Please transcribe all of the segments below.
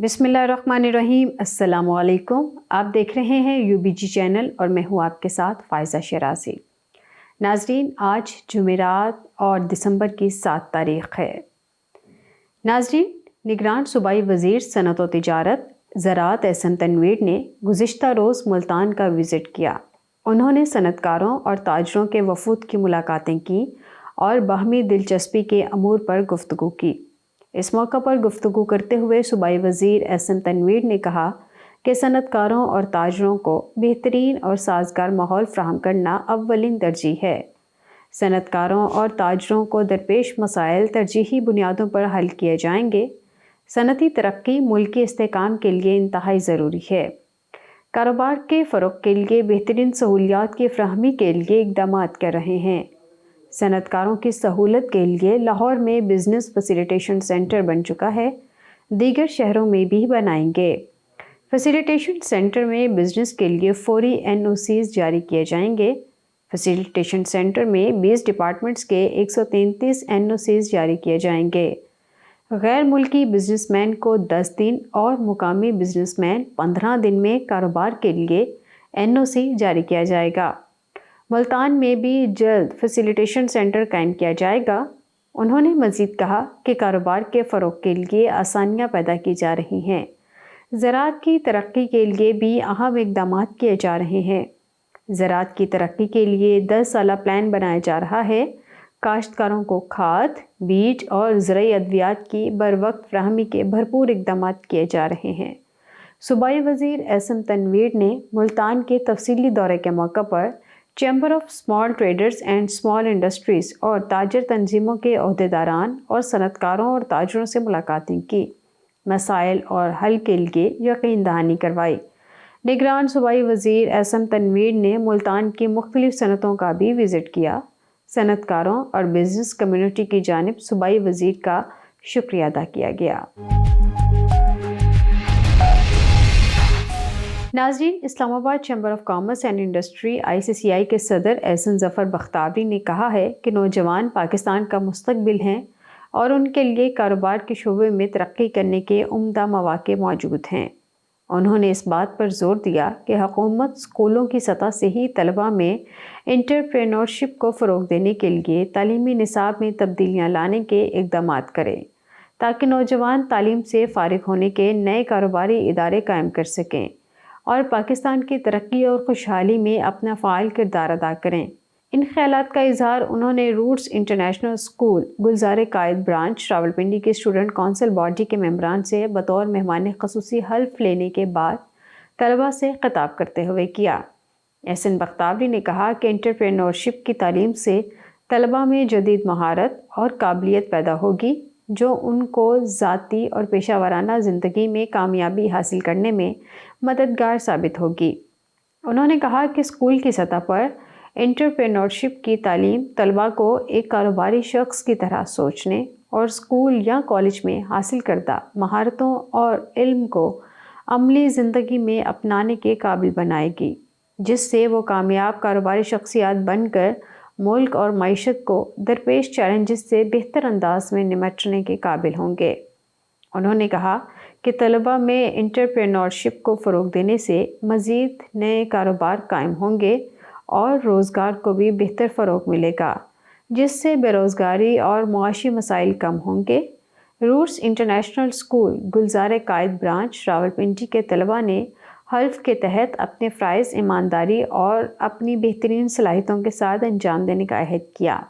बिस्मिल्लाहिर्रहमानिर्रहीम। अस्सलाम वालेकुम। आप देख रहे हैं UBG चैनल और मैं हूं आपके साथ फ़ायज़ा शराज़ी। नाज़रीन, आज जुमेरात और दिसंबर की 7 तारीख़ है। नाज़रीन, निगरान सूबाई वज़ीर सनअत व तिजारत ज़राअत एहसन तनवीर ने गुज़िश्ता रोज़ मुल्तान का विज़िट किया। उन्होंने सनअतकारों और ताजरों के वफ़ूद की मुलाकातें की और बाहमी दिलचस्पी के अमूर पर गुफ्तगू की। इस मौका पर गुफ्तगू करते हुए सूबाई वज़ीर एहसन तनवीर ने कहा कि सनअतकारों और ताजरों को बेहतरीन और साजगार माहौल फ़राहम करना अव्वलिन तरजीह है। सनअतकारों और ताजरों को दरपेश मसाइल तरजीही बुनियादों पर हल किए जाएंगे। सनअती तरक्की मुल्की इस्तेहकाम के लिए इंतहाई ज़रूरी है। कारोबार के फ़रोग़ के लिए बेहतरीन सहूलियात की फ़राहमी के लिए इक़दाम कर रहे हैं। सनअतकारों की सहूलत के लिए लाहौर में बिज़नेस फैसिलिटेशन सेंटर बन चुका है, दीगर शहरों में भी बनाएंगे। फैसिलिटेशन सेंटर में बिज़नेस के लिए फौरी NOCs जारी किए जाएंगे। फैसिलिटेशन सेंटर में 20 डिपार्टमेंट्स के 133 NOCs जारी किए जाएंगे। गैर मुल्की बिजनेसमैन को 10 दिन और मुकामी बिजनेसमैन 15 दिन में कारोबार के लिए NOC जारी किया जाएगा। मुल्तान में भी जल्द फैसिलिटेशन सेंटर कायम किया जाएगा। उन्होंने मज़ीद कहा कि कारोबार के फ़रोग़ के लिए आसानियाँ पैदा की जा रही हैं। ज़राअत की तरक्की के लिए भी अहम इक़दाम किए जा रहे हैं। ज़राअत की तरक्की के लिए 10 साला प्लान बनाया जा रहा है। काश्तकारों को खाद, बीज और ज़रई अद्वियात की बरवक्त फ़राहमी के भरपूर इक़दाम किए जा रहे हैं। सूबाई वज़ीर एहसन तनवीर ने मुल्तान के तफसीली दौरे के मौका पर chamber of small traders and small industries और ताजर तंजीमों के अहदेदारान और सनअतकारों और ताजरों से मुलाकातें की। मसाइल और हल के लिए यकीन दहानी करवाई। निगरान सूबाई वज़ीर एहसन तनवीर ने मुल्तान की मुख्तलिफ सनअतों का भी विज़िट किया। सनअतकारों और बिज़नेस कम्युनिटी की जानिब सूबाई वज़ीर का शुक्रिया अदा किया गया। नाज़रीन, Islamabad chamber of commerce and industry ICCI के सदर एहसन ज़फ़र बख्तावरी ने कहा है कि नौजवान पाकिस्तान का मुस्तक़बिल हैं और उनके लिए कारोबार के शोबे में तरक्की करने के उम्दा मौक़े मौजूद हैं। उन्होंने इस बात पर ज़ोर दिया कि हुकूमत स्कूलों की सतह से ही तलबा में एंटरप्रेन्योरशिप को फ़रोग़ देने के लिए तालीमी निसाब में तब्दीलियाँ लाने के इक़दाम करे, ताकि नौजवान तालीम से फ़ारिग होने के नए कारोबारी इदारे कायम कर सकें और पाकिस्तान की तरक्की और खुशहाली में अपना फ़ाइल किरदार अदा करें। इन ख़यालात का इज़हार उन्होंने रूट्स इंटरनेशनल स्कूल गुलज़ार कायद ब्रांच रावलपिंडी के स्टूडेंट काउंसिल बॉडी के मेंबरान से बतौर मेहमान ख़ुसूसी हल्फ लेने के बाद तलबा से ख़िताब करते हुए किया। एहसन बख्तावरी ने कहा कि एंटरप्रेन्योरशिप की तालीम से तलबा में जदीद महारत और काबिलियत पैदा होगी, जो उनको ज़ाती और पेशा वराना ज़िंदगी में कामयाबी हासिल करने में मददगार साबित होगी। उन्होंने कहा कि स्कूल की सतह पर एंटरप्रेन्योरशिप की तालीम तलबा को एक कारोबारी शख्स की तरह सोचने और स्कूल या कॉलेज में हासिल करदा महारतों और इल्म को अमली ज़िंदगी में अपनाने के काबिल बनाएगी, जिससे वो कामयाब कारोबारी शख्सियत बनकर मुल्क और मईशत को दरपेश चैलेंजेस से बेहतर अंदाज में निपटने के काबिल होंगे। उन्होंने कहा कि तलबा में एंटरप्रेन्योरशिप को फ़रोग़ देने से मज़ीद नए कारोबार कायम होंगे और रोज़गार को भी बेहतर फ़रोग़ मिलेगा, जिससे बेरोज़गारी और मुआशी मसाइल कम होंगे। रूट्स इंटरनेशनल स्कूल गुलज़ार कायद ब्रांच रावलपिंडी के तलबा ने हल्फ के तहत अपने फ़राइज़ ईमानदारी और अपनी बेहतरीन सलाहियतों के साथ अंजाम देने का अहद किया।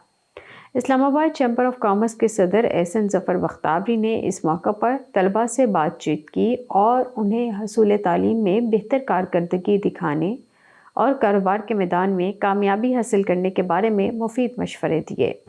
इस्लामाबाद चैम्बर ऑफ कॉमर्स के सदर एहसन ज़फ़र बख्तावरी ने इस मौका पर तलबा से बातचीत की और उन्हें हसूल तालीम में बेहतर कारकर्दगी दिखाने और कारोबार के मैदान में कामयाबी हासिल करने के बारे में मुफीद मशवरे दिए।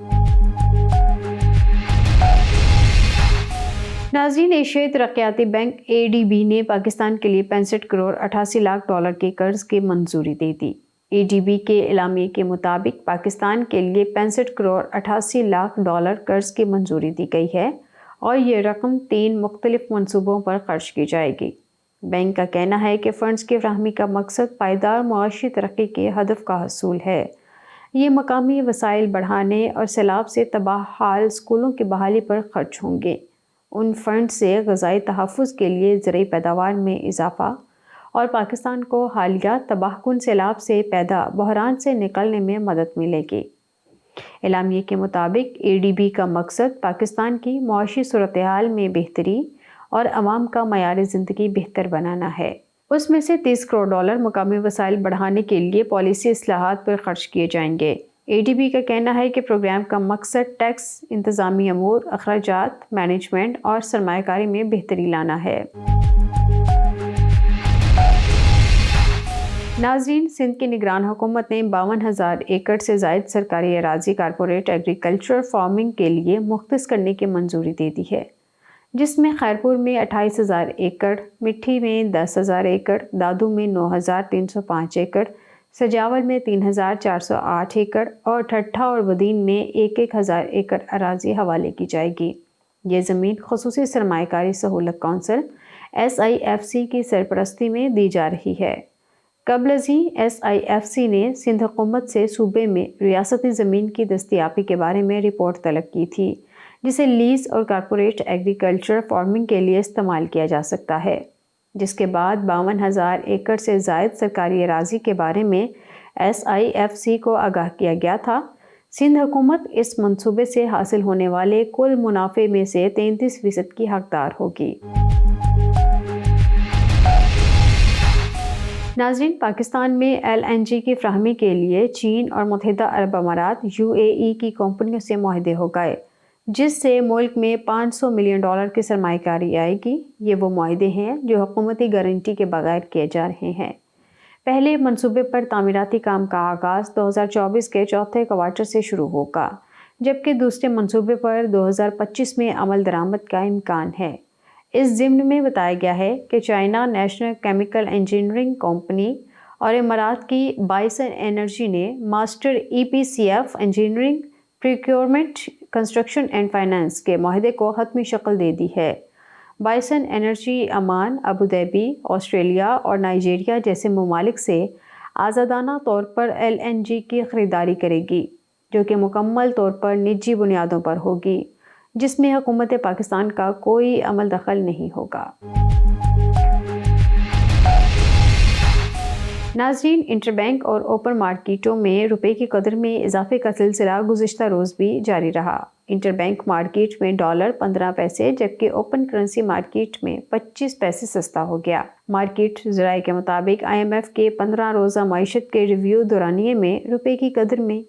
नाज़रीन, एशियाई तरक्याती बैंक ADB ने पाकिस्तान के लिए 65 करोड़ 88 लाख डॉलर के कर्ज की मंजूरी दे दी। ADB के एलामिये के मुताबिक पाकिस्तान के लिए 65 करोड़ 88 लाख डॉलर कर्ज की मंजूरी दी गई है और ये रकम 3 मुख्तलिफ मनसूबों पर खर्च की जाएगी। बैंक का कहना है कि फ़ंड्स की फ़राहमी का मकसद पायदार मुआशी तरक्की के हदफ का हसूल है। ये मकामी वसाइल बढ़ाने और सैलाब से तबाह हाल स्कूलों की बहाली पर खर्च होंगे। ان فنڈ سے غذائی تحفظ کے لیے زرعی پیداوار میں اضافہ اور پاکستان کو حالیہ تباہ کن سیلاب سے پیدا بحران سے نکلنے میں مدد ملے گی۔ اعلامیے کے مطابق ADB کا مقصد پاکستان کی معاشی صورتحال میں بہتری اور عوام کا معیار زندگی بہتر بنانا ہے۔ اس میں سے $30 کروڑ مقامی وسائل بڑھانے کے لیے پالیسی اصلاحات پر خرچ کیے جائیں گے۔ ADB کا کہنا ہے کہ پروگرام کا مقصد ٹیکس، انتظامی امور، اخراجات، مینجمنٹ اور سرمایہ کاری میں بہتری لانا ہے۔ ناظرین، سندھ کی نگران حکومت نے 52,000 ایکڑ سے زائد سرکاری اراضی کارپوریٹ ایگریکلچر فارمنگ کے لیے مختص کرنے کی منظوری دے دی ہے، جس میں خیرپور میں 28,000 ایکڑ، مٹھی میں 10,000 ایکڑ، دادو میں 9,305 ایکڑ، سجاول میں 3,408 ایکڑ اور ٹھٹھا اور ودین میں 1,000 ایکڑ اراضی حوالے کی جائے گی۔ یہ زمین خصوصی سرمایہ کاری سہولت کونسل SIFC کی سرپرستی میں دی جا رہی ہے۔ قبل ازیں SIFC نے سندھ حکومت سے صوبے میں ریاستی زمین کی دستیابی کے بارے میں رپورٹ طلب کی تھی، جسے لیز اور کارپوریٹ ایگریکلچر فارمنگ کے لیے استعمال کیا جا سکتا ہے، جس کے بعد 52,000 ایکڑ سے زائد سرکاری اراضی کے بارے میں SIFC کو آگاہ کیا گیا تھا۔ سندھ حکومت اس منصوبے سے حاصل ہونے والے کل منافع میں سے 33% کی حقدار ہوگی۔ ناظرین، پاکستان میں LNG کی فراہمی کے لیے چین اور متحدہ عرب امارات UAE کی کمپنیوں سے معاہدے ہو گئے، جس سے ملک میں $500 ملین کی سرمایہ کاری آئے گی۔ یہ وہ معاہدے ہیں جو حکومتی گارنٹی کے بغیر کیے جا رہے ہیں۔ پہلے منصوبے پر تعمیراتی کام کا آغاز 2024 کے چوتھے کوارٹر سے شروع ہوگا، جبکہ دوسرے منصوبے پر 2025 میں عمل درآمد کا امکان ہے۔ اس ضمن میں بتایا گیا ہے کہ China national chemical engineering company اور امارات کی بائسن انرجی نے master EPCF engineering, procurement, construction and finance کے معاہدے کو حتمی شکل دے دی ہے۔ Bison energy Oman, Abu Dhabi, Australia اور نائجیریا جیسے ممالک سے آزادانہ طور پر LNG کی خریداری کرے گی، جو کہ مکمل طور پر نجی بنیادوں پر ہوگی، جس میں حکومت پاکستان کا کوئی عمل دخل نہیں ہوگا۔ ناظرین، انٹر بینک اور اوپن مارکیٹوں میں روپے کی قدر میں اضافے کا سلسلہ گزشتہ روز بھی جاری رہا۔ انٹر بینک مارکیٹ میں ڈالر 15 پیسے جبکہ اوپن کرنسی مارکیٹ میں 25 پیسے سستا ہو گیا۔ مارکیٹ ذرائع کے مطابق IMF کے 15 روزہ معیشت کے ریویو دورانیے میں روپے کی قدر میں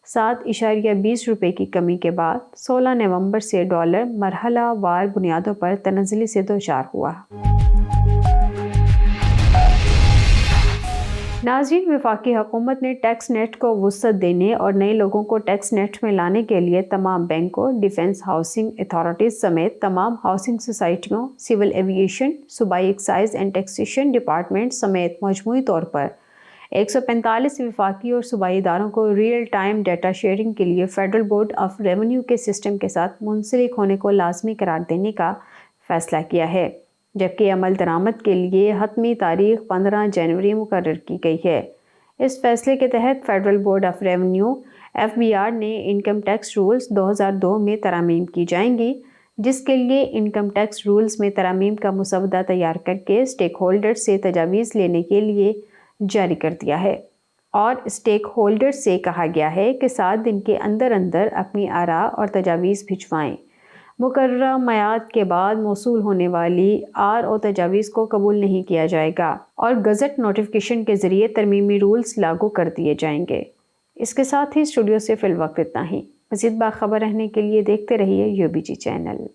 7.20 روپے کی کمی کے بعد 16 نومبر سے ڈالر مرحلہ وار بنیادوں پر تنزلی سے دوچار ہوا۔ ناظرین، وفاقی حکومت نے ٹیکس نیٹ کو وسعت دینے اور نئے لوگوں کو ٹیکس نیٹ میں لانے کے لیے تمام بینکوں، ڈیفنس ہاؤسنگ اتھارٹیز سمیت تمام ہاؤسنگ سوسائٹیوں، سول ایویشن، صوبائی ایکسائز اینڈ ٹیکسیشن ڈپارٹمنٹ سمیت مجموعی طور پر 145 وفاقی اور صوبائی اداروں کو ریئل ٹائم ڈیٹا شیئرنگ کے لیے فیڈرل بورڈ آف ریونیو کے سسٹم کے ساتھ منسلک ہونے کو لازمی قرار دینے کا فیصلہ کیا ہے، جبکہ عمل درآمد کے لیے حتمی تاریخ 15 جنوری مقرر کی گئی ہے۔ اس فیصلے کے تحت federal board of revenue FBR نے انکم ٹیکس رولز 2002 میں ترامیم کی جائیں گی، جس کے لیے انکم ٹیکس رولز میں ترامیم کا مسودہ تیار کر کے اسٹیک ہولڈر سے تجاویز لینے کے لیے جاری کر دیا ہے، اور اسٹیک ہولڈر سے کہا گیا ہے کہ 7 دن کے اندر اپنی آراء اور تجاویز بھجوائیں۔ مقررہ میعاد کے بعد موصول ہونے والی RO تجاویز کو قبول نہیں کیا جائے گا اور گزٹ نوٹیفیکیشن کے ذریعے ترمیمی رولز لاگو کر دیے جائیں گے۔ اس کے ساتھ ہی اسٹوڈیو سے فی الوقت اتنا ہی۔ مزید باخبر رہنے کے لیے دیکھتے رہیے UBG چینل۔